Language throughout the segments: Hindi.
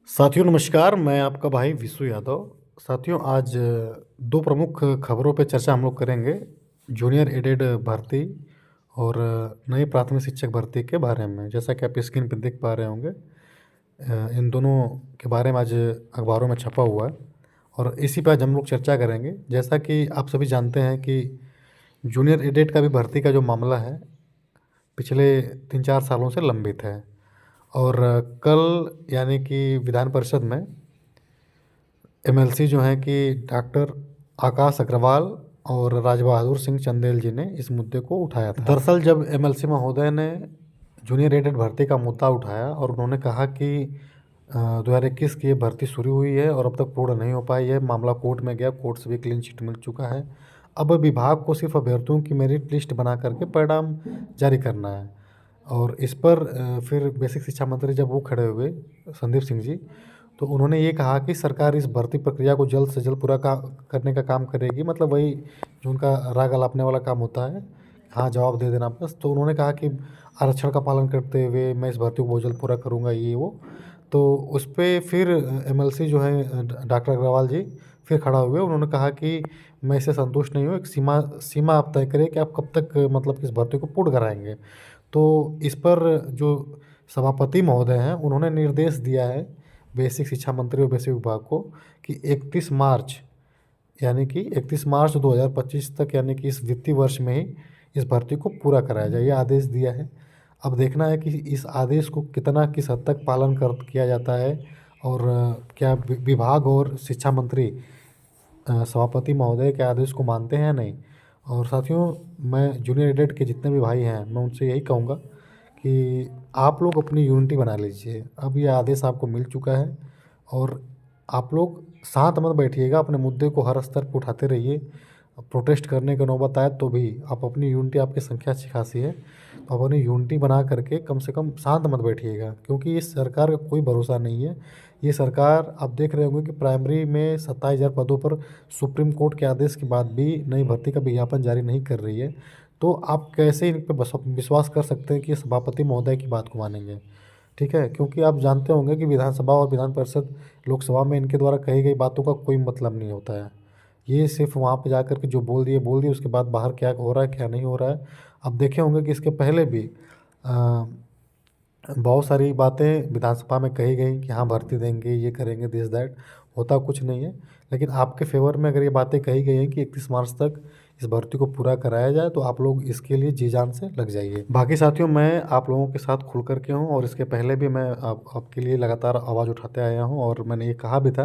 साथियों नमस्कार, मैं आपका भाई विशु यादव। साथियों आज दो प्रमुख खबरों पे चर्चा हम लोग करेंगे, जूनियर एडेड भर्ती और नई प्राथमिक शिक्षक भर्ती के बारे में। जैसा कि आप स्क्रीन पे देख पा रहे होंगे, इन दोनों के बारे में आज अखबारों में छपा हुआ है और इसी पे आज हम लोग चर्चा करेंगे। जैसा कि आप सभी जानते हैं कि जूनियर एडेड का भी भर्ती का जो मामला है, पिछले 3-4 सालों से लंबित है और कल यानी कि विधान परिषद में एमएलसी जो हैं कि डॉक्टर आकाश अग्रवाल और राजबहादुर सिंह चंदेल जी ने इस मुद्दे को उठाया था। दरअसल जब एमएलसी महोदय ने जूनियर एडेड भर्ती का मुद्दा उठाया और उन्होंने कहा कि 2021 की ये भर्ती शुरू हुई है और अब तक पूर्ण नहीं हो पाई है, मामला कोर्ट में गया, कोर्ट से भी क्लीन चिट मिल चुका है। अब विभाग को सिर्फ अभ्यर्थियों की मेरिट लिस्ट बना करके परिणाम जारी करना है। और इस पर फिर बेसिक शिक्षा मंत्री जब वो खड़े हुए संदीप सिंह जी, तो उन्होंने ये कहा कि सरकार इस भर्ती प्रक्रिया को जल्द से जल्द पूरा करने का काम करेगी। मतलब वही जो उनका राग अलापने वाला काम होता है, हाँ जवाब दे देना बस। तो उन्होंने कहा कि आरक्षण का पालन करते हुए मैं इस भर्ती को बहुत जल्द पूरा करूँगा, ये वो। तो उस पर फिर एमएलसी जो है डॉक्टर अग्रवाल जी फिर खड़ा हुए, उन्होंने कहा कि मैं इससे संतुष्ट नहीं हूँ, एक सीमा आप तय करें कि आप कब तक मतलब इस भर्ती को पूर्ण कराएंगे। तो इस पर जो सभापति महोदय हैं, उन्होंने निर्देश दिया है बेसिक शिक्षा मंत्री और बेसिक विभाग को कि 31 मार्च यानी कि 31 मार्च 2025 तक यानी कि इस वित्तीय वर्ष में ही इस भर्ती को पूरा कराया जाए, ये आदेश दिया है। अब देखना है कि इस आदेश को किस हद तक पालन किया जाता है और क्या विभाग और शिक्षा मंत्री सभापति महोदय के आदेश को मानते हैं या नहीं। और साथियों, मैं जूनियर एडेड के जितने भी भाई हैं, मैं उनसे यही कहूँगा कि आप लोग अपनी यूनिटी बना लीजिए। अब ये आदेश आपको मिल चुका है और आप लोग शांत मत बैठिएगा, अपने मुद्दे को हर स्तर पर उठाते रहिए। प्रोटेस्ट करने का नौबत आए तो भी आप अपनी यूनिटी, आपकी संख्या अच्छी खासी है, तो आप अपनी यूनिटी बना करके कम से कम शांत मत बैठिएगा, क्योंकि इस सरकार का कोई भरोसा नहीं है। ये सरकार, आप देख रहे होंगे कि प्राइमरी में 27,000 पदों पर सुप्रीम कोर्ट के आदेश के बाद भी नई भर्ती का विज्ञापन जारी नहीं कर रही है। तो आप कैसे इन पर विश्वास कर सकते हैं कि ये सभापति महोदय की बात को मानेंगे? ठीक है, क्योंकि आप जानते होंगे कि विधानसभा और विधान परिषद, लोकसभा में इनके द्वारा कही गई बातों का कोई मतलब नहीं होता है। ये सिर्फ वहाँ पे जाकर के जो बोल दिए, उसके बाद बाहर क्या हो रहा है क्या नहीं हो रहा है। आप देखे होंगे कि इसके पहले भी बहुत सारी बातें विधानसभा में कही गई कि हाँ भर्ती देंगे, ये करेंगे, दिस दैट, होता कुछ नहीं है। लेकिन आपके फेवर में अगर ये बातें कही गई हैं कि 31 मार्च तक इस भर्ती को पूरा कराया जाए, तो आप लोग इसके लिए जी जान से लग जाइए। बाकी साथियों, मैं आप लोगों के साथ खुल करके हूँ और इसके पहले भी मैं आपके लिए लगातार आवाज़ उठाते आया हूँ और मैंने ये कहा भी था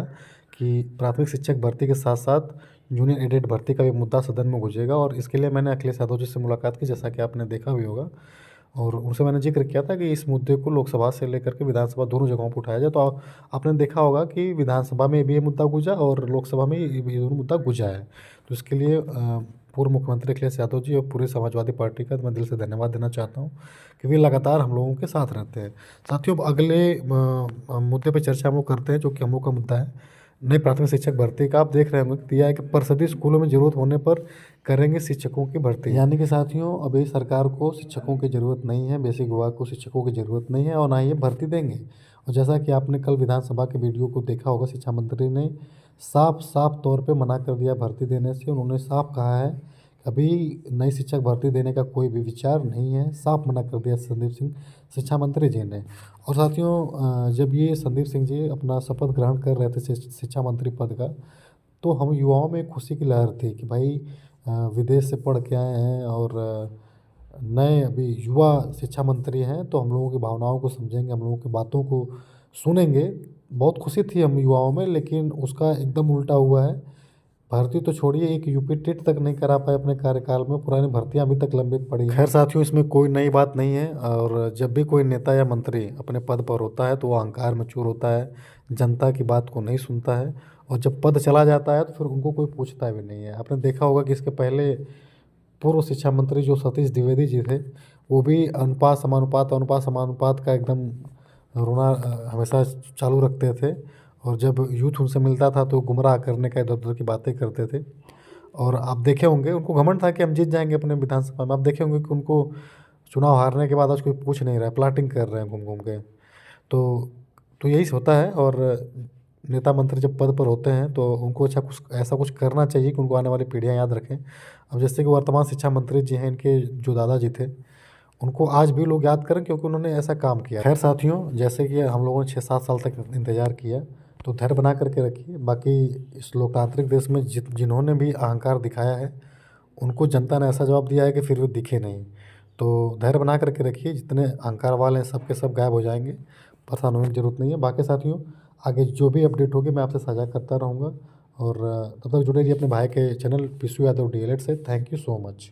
कि प्राथमिक शिक्षक भर्ती के साथ साथ जूनियर एडेड भर्ती का भी मुद्दा सदन में गुंजेगा। और इसके लिए मैंने अखिलेश यादव जी से मुलाकात की, जैसा कि आपने देखा भी होगा, और उनसे मैंने जिक्र किया था कि इस मुद्दे को लोकसभा से लेकर के विधानसभा दोनों जगहों पर उठाया जाए। तो आपने देखा होगा कि विधानसभा में भी ये मुद्दा गूंजा और लोकसभा में ये दोनों मुद्दा गूंजा है। तो इसके लिए पूर्व मुख्यमंत्री अखिलेश यादव जी और पूरे समाजवादी पार्टी का मैं दिल से धन्यवाद देना चाहता हूँ कि वे लगातार हम लोगों के साथ रहते हैं। साथियों, अगले मुद्दे पर चर्चा हम लोग करते हैं, जो कि हम लोग का मुद्दा है नई प्राथमिक शिक्षक भर्ती का। आप देख रहे होंगे दिया है कि परिषदीय स्कूलों में जरूरत होने पर करेंगे शिक्षकों की भर्ती। यानी कि साथियों, अभी सरकार को शिक्षकों की ज़रूरत नहीं है, बेसिक विभाग को शिक्षकों की ज़रूरत नहीं है और ना ही ये भर्ती देंगे। और जैसा कि आपने कल विधानसभा के वीडियो को देखा होगा, शिक्षा मंत्री ने साफ साफ तौर पे मना कर दिया भर्ती देने से। उन्होंने साफ कहा है अभी नई शिक्षक भर्ती देने का कोई भी विचार नहीं है, साफ मना कर दिया संदीप सिंह शिक्षा मंत्री जी ने। और साथियों, जब ये संदीप सिंह जी अपना शपथ ग्रहण कर रहे थे शिक्षा मंत्री पद का, तो हम युवाओं में खुशी की लहर थी कि भाई विदेश से पढ़ के आए हैं और नए अभी युवा शिक्षा मंत्री हैं, तो हम लोगों की भावनाओं को समझेंगे, हम लोगों की बातों को सुनेंगे। बहुत खुशी थी हम युवाओं में, लेकिन उसका एकदम उल्टा हुआ है। भर्ती तो छोड़िए, एक यूपी टेट तक नहीं करा पाए अपने कार्यकाल में, पुरानी भर्तियां अभी तक लंबित पड़ी हैं। खैर साथियों, इसमें कोई नई बात नहीं है। और जब भी कोई नेता या मंत्री अपने पद पर होता है तो वो अहंकार में चूर होता है, जनता की बात को नहीं सुनता है, और जब पद चला जाता है तो फिर उनको कोई पूछता भी नहीं है। आपने देखा होगा कि इसके पहले पूर्व शिक्षा मंत्री जो सतीश द्विवेदी जी थे, वो भी अनुपात समानुपात का एकदम रोना हमेशा चालू रखते थे। और जब यूथ उनसे मिलता था तो गुमराह करने का इधर-उधर की बातें करते थे। और आप देखे होंगे उनको घमंड था कि हम जीत जाएँगे अपने विधानसभा में। आप देखे होंगे कि उनको चुनाव हारने के बाद आज कोई पूछ नहीं रहा है, प्लॉटिंग कर रहे हैं घूम-घूम के। तो तो यही होता है। और नेता मंत्री जब पद पर होते हैं तो उनको अच्छा कुछ ऐसा कुछ करना चाहिए कि उनको आने वाली पीढ़ियाँ याद रखें। अब जैसे कि वर्तमान शिक्षा मंत्री जी हैं, इनके जो दादाजी थे, उनको आज भी लोग याद करें क्योंकि उन्होंने ऐसा काम किया। खैर साथियों, जैसे कि हम लोगों ने 6-7 साल तक इंतज़ार किया, तो धैर्य बना कर के रखिए। बाकी इस लोकतांत्रिक देश में जिन्होंने भी अहंकार दिखाया है, उनको जनता ने ऐसा जवाब दिया है कि फिर वो दिखे नहीं। तो धैर्य बना कर के रखिए, जितने अहंकार वाले हैं सब के सब गायब हो जाएँगे, परेशान होने की ज़रूरत नहीं है। बाकी साथियों, आगे जो भी अपडेट होगी मैं आपसे साझा करता रहूँगा। और तब तक जुड़े रहिए अपने भाई के चैनल पिशु यादव डीएलएड से। Thank you so much.